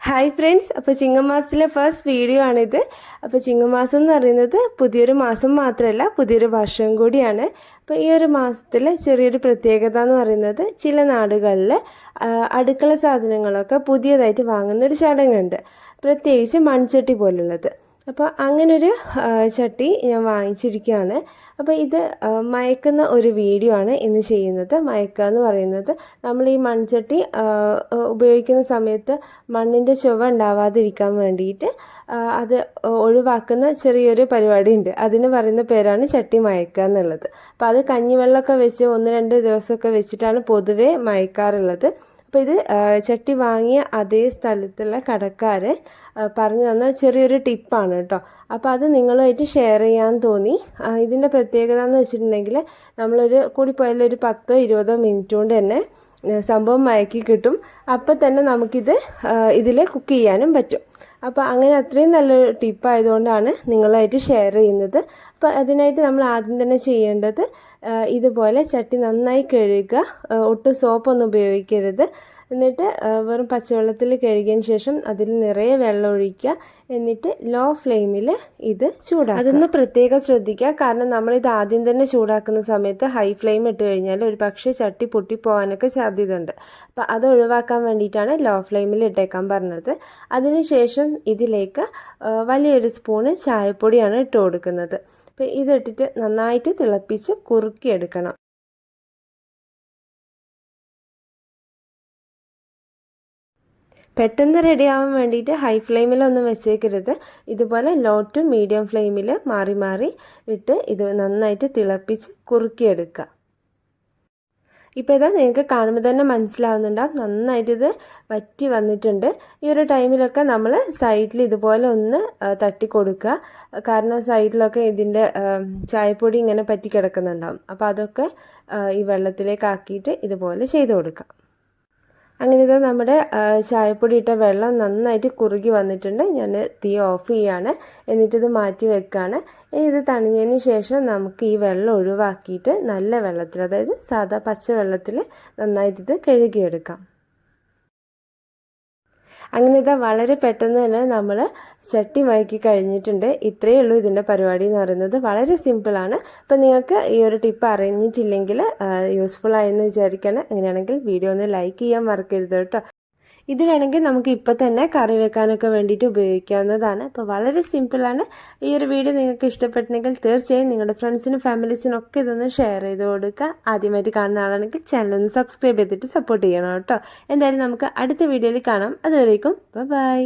Hi friends, അപ്പോൾ ചിങ്ങമാസത്തിലെ first video ആണിത്. അപ്പോൾ ചിങ്ങമാസം എന്ന് പറയുന്നത് പുതിയൊരു മാസം മാത്രമല്ല, പുതിയൊരു വർഷം കൂടിയാണ്. അപ്പോൾ ഈ ഒരു മാസത്തിൽ ചെറിയൊരു പ്രത്യേകത എന്ന് പറയുന്നത് ചില നാടുകളിൽ അടുക്കള സാധനങ്ങളൊക്കെ പുതിയതായിട്ട് വാങ്ങുന്നൊരു ചടങ്ങുണ്ട്, പ്രത്യേകിച്ച് മൺചട്ടി പോലുള്ളത്. അപ്പോൾ അങ്ങനൊരു ചട്ടി ഞാൻ വാങ്ങിച്ചിരിക്കുകയാണ്. അപ്പോൾ ഇത് മയക്കുന്ന ഒരു വീഡിയോ ആണ് ഇന്ന് ചെയ്യുന്നത്. മയക്കുക എന്ന് പറയുന്നത് നമ്മൾ ഈ മൺചട്ടി ഉപയോഗിക്കുന്ന സമയത്ത് മണ്ണിൻ്റെ ചുവ ഉണ്ടാവാതിരിക്കാൻ വേണ്ടിയിട്ട് അത് ഒഴിവാക്കുന്ന ചെറിയൊരു പരിപാടി ഉണ്ട്. അതിന് പറയുന്ന പേരാണ് ചട്ടി മയക്കുക എന്നുള്ളത്. അപ്പോൾ അത് കഞ്ഞിവെള്ളമൊക്കെ വെച്ച് 1-2 ദിവസമൊക്കെ വെച്ചിട്ടാണ് പൊതുവേ മയക്കാറുള്ളത്. അപ്പോൾ ഇത് ചട്ടി വാങ്ങിയ അതേ സ്ഥലത്തുള്ള കടക്കാരൻ പറഞ്ഞു തന്ന ചെറിയൊരു ടിപ്പാണ് കേട്ടോ. അപ്പോൾ അത് നിങ്ങളുമായിട്ട് ഷെയർ ചെയ്യാൻ തോന്നി. ഇതിൻ്റെ പ്രത്യേകത എന്ന് വെച്ചിട്ടുണ്ടെങ്കിൽ നമ്മളൊരു കൂടിപ്പോയാലൊരു 10-20 മിനിറ്റ് കൊണ്ട് തന്നെ സംഭവം മയക്കി കിട്ടും. അപ്പം തന്നെ നമുക്കിത് ഇതിൽ കുക്ക് ചെയ്യാനും പറ്റും. അപ്പോൾ അങ്ങനെ അത്രയും നല്ലൊരു ടിപ്പായതുകൊണ്ടാണ് നിങ്ങളുമായിട്ട് ഷെയർ ചെയ്യുന്നത്. അപ്പോൾ അതിനായിട്ട് നമ്മൾ ആദ്യം തന്നെ ചെയ്യേണ്ടത് ഇതുപോലെ ചട്ടി നന്നായി കഴുകുക. ഒട്ടും സോപ്പൊന്നും ഉപയോഗിക്കരുത്. എന്നിട്ട് വെറും പച്ചവെള്ളത്തിൽ കഴുകിയതിന് ശേഷം അതിൽ നിറയെ വെള്ളം ഒഴിക്കുക. എന്നിട്ട് ലോ ഫ്ലെയിമിൽ ഇത് ചൂടാക്കുക. അതൊന്ന് പ്രത്യേകം ശ്രദ്ധിക്കുക, കാരണം നമ്മളിത് ആദ്യം തന്നെ ചൂടാക്കുന്ന സമയത്ത് ഹൈ ഫ്ലെയിം ഇട്ട് കഴിഞ്ഞാൽ ഒരു പക്ഷേ ചട്ടി പൊട്ടിപ്പോകാനൊക്കെ സാധ്യതയുണ്ട്. അപ്പോൾ അത് ഒഴിവാക്കാൻ വേണ്ടിയിട്ടാണ് ലോ ഫ്ലെയിമിൽ ഇട്ടേക്കാൻ പറഞ്ഞത്. അതിനുശേഷം ഇതിലേക്ക് വലിയൊരു സ്പൂണ് ചായപ്പൊടിയാണ് ഇട്ട് കൊടുക്കുന്നത്. അപ്പോൾ ഇതിട്ടിട്ട് നന്നായിട്ട് തിളപ്പിച്ച് കുറുക്കിയെടുക്കണം. പെട്ടെന്ന് റെഡിയാവാൻ വേണ്ടിയിട്ട് ഹൈ ഫ്ലെയിമിലൊന്നും വെച്ചേക്കരുത്. ഇതുപോലെ ലോ ടു മീഡിയം ഫ്ലെയിമിൽ മാറി മാറി ഇട്ട് ഇത് നന്നായിട്ട് തിളപ്പിച്ച് കുറുക്കിയെടുക്കുക. ഇപ്പോൾ ഇതാ നിങ്ങൾക്ക് കാണുമ്പോൾ തന്നെ മനസ്സിലാവുന്നുണ്ടാവും, നന്നായിട്ട് ഇത് വറ്റി വന്നിട്ടുണ്ട്. ഈ ഒരു ടൈമിലൊക്കെ നമ്മൾ സൈഡിൽ ഇതുപോലെ ഒന്ന് തട്ടി കൊടുക്കുക, കാരണം സൈഡിലൊക്കെ ഇതിൻ്റെ ചായപ്പൊടി ഇങ്ങനെ പറ്റി കിടക്കുന്നുണ്ടാവും. അപ്പോൾ അതൊക്കെ ഈ വെള്ളത്തിലേക്ക് ആക്കിയിട്ട് ഇതുപോലെ ചെയ്ത് കൊടുക്കാം. അങ്ങനെ ഇത് നമ്മുടെ ചായപ്പൊടി ഇട്ട വെള്ളം നന്നായിട്ട് കുറുകി വന്നിട്ടുണ്ട്. ഞാൻ തീ ഓഫ് ചെയ്യാണ്, എന്നിട്ടിത് മാറ്റി വെക്കുകയാണ്. ഇത് തണിഞ്ഞതിന് ശേഷം നമുക്ക് ഈ വെള്ളം ഒഴിവാക്കിയിട്ട് നല്ല വെള്ളത്തിൽ, അതായത് സാധാ പച്ചവെള്ളത്തിൽ നന്നായിട്ട് ഇത് കഴുകിയെടുക്കാം. അങ്ങനെ ഇതാ വളരെ പെട്ടെന്ന് തന്നെ നമ്മൾ ചട്ടി മയക്കി കഴിഞ്ഞിട്ടുണ്ട്. ഇത്രയേ ഉള്ളൂ ഇതിൻ്റെ പരിപാടി എന്ന് പറയുന്നത്. വളരെ സിമ്പിളാണ്. അപ്പോൾ നിങ്ങൾക്ക് ഈ ഒരു ടിപ്പ് അറിഞ്ഞിട്ടില്ലെങ്കിൽ യൂസ്ഫുൾ ആയെന്ന് വിചാരിക്കണം. അങ്ങനെയാണെങ്കിൽ വീഡിയോ ഒന്ന് ലൈക്ക് ചെയ്യാൻ മറക്കരുത് കേട്ടോ. ഇത് വേണമെങ്കിൽ നമുക്ക് ഇപ്പോൾ തന്നെ കറി വെക്കാനൊക്കെ വേണ്ടിയിട്ട് ഉപയോഗിക്കാവുന്നതാണ്. അപ്പോൾ വളരെ സിമ്പിളാണ്. ഈ ഒരു വീഡിയോ നിങ്ങൾക്ക് ഇഷ്ടപ്പെട്ടെങ്കിൽ തീർച്ചയായും നിങ്ങളുടെ ഫ്രണ്ട്സിനും ഫാമിലീസിനും ഒക്കെ ഇതൊന്ന് ഷെയർ ചെയ്ത് കൊടുക്കുക. ആദ്യമായിട്ട് കാണുന്ന ആളാണെങ്കിൽ ചാനൽ ഒന്ന് സബ്സ്ക്രൈബ് ചെയ്തിട്ട് സപ്പോർട്ട് ചെയ്യണം കേട്ടോ. എന്തായാലും നമുക്ക് അടുത്ത വീഡിയോയിൽ കാണാം. അതുവരേക്കും ബൈ.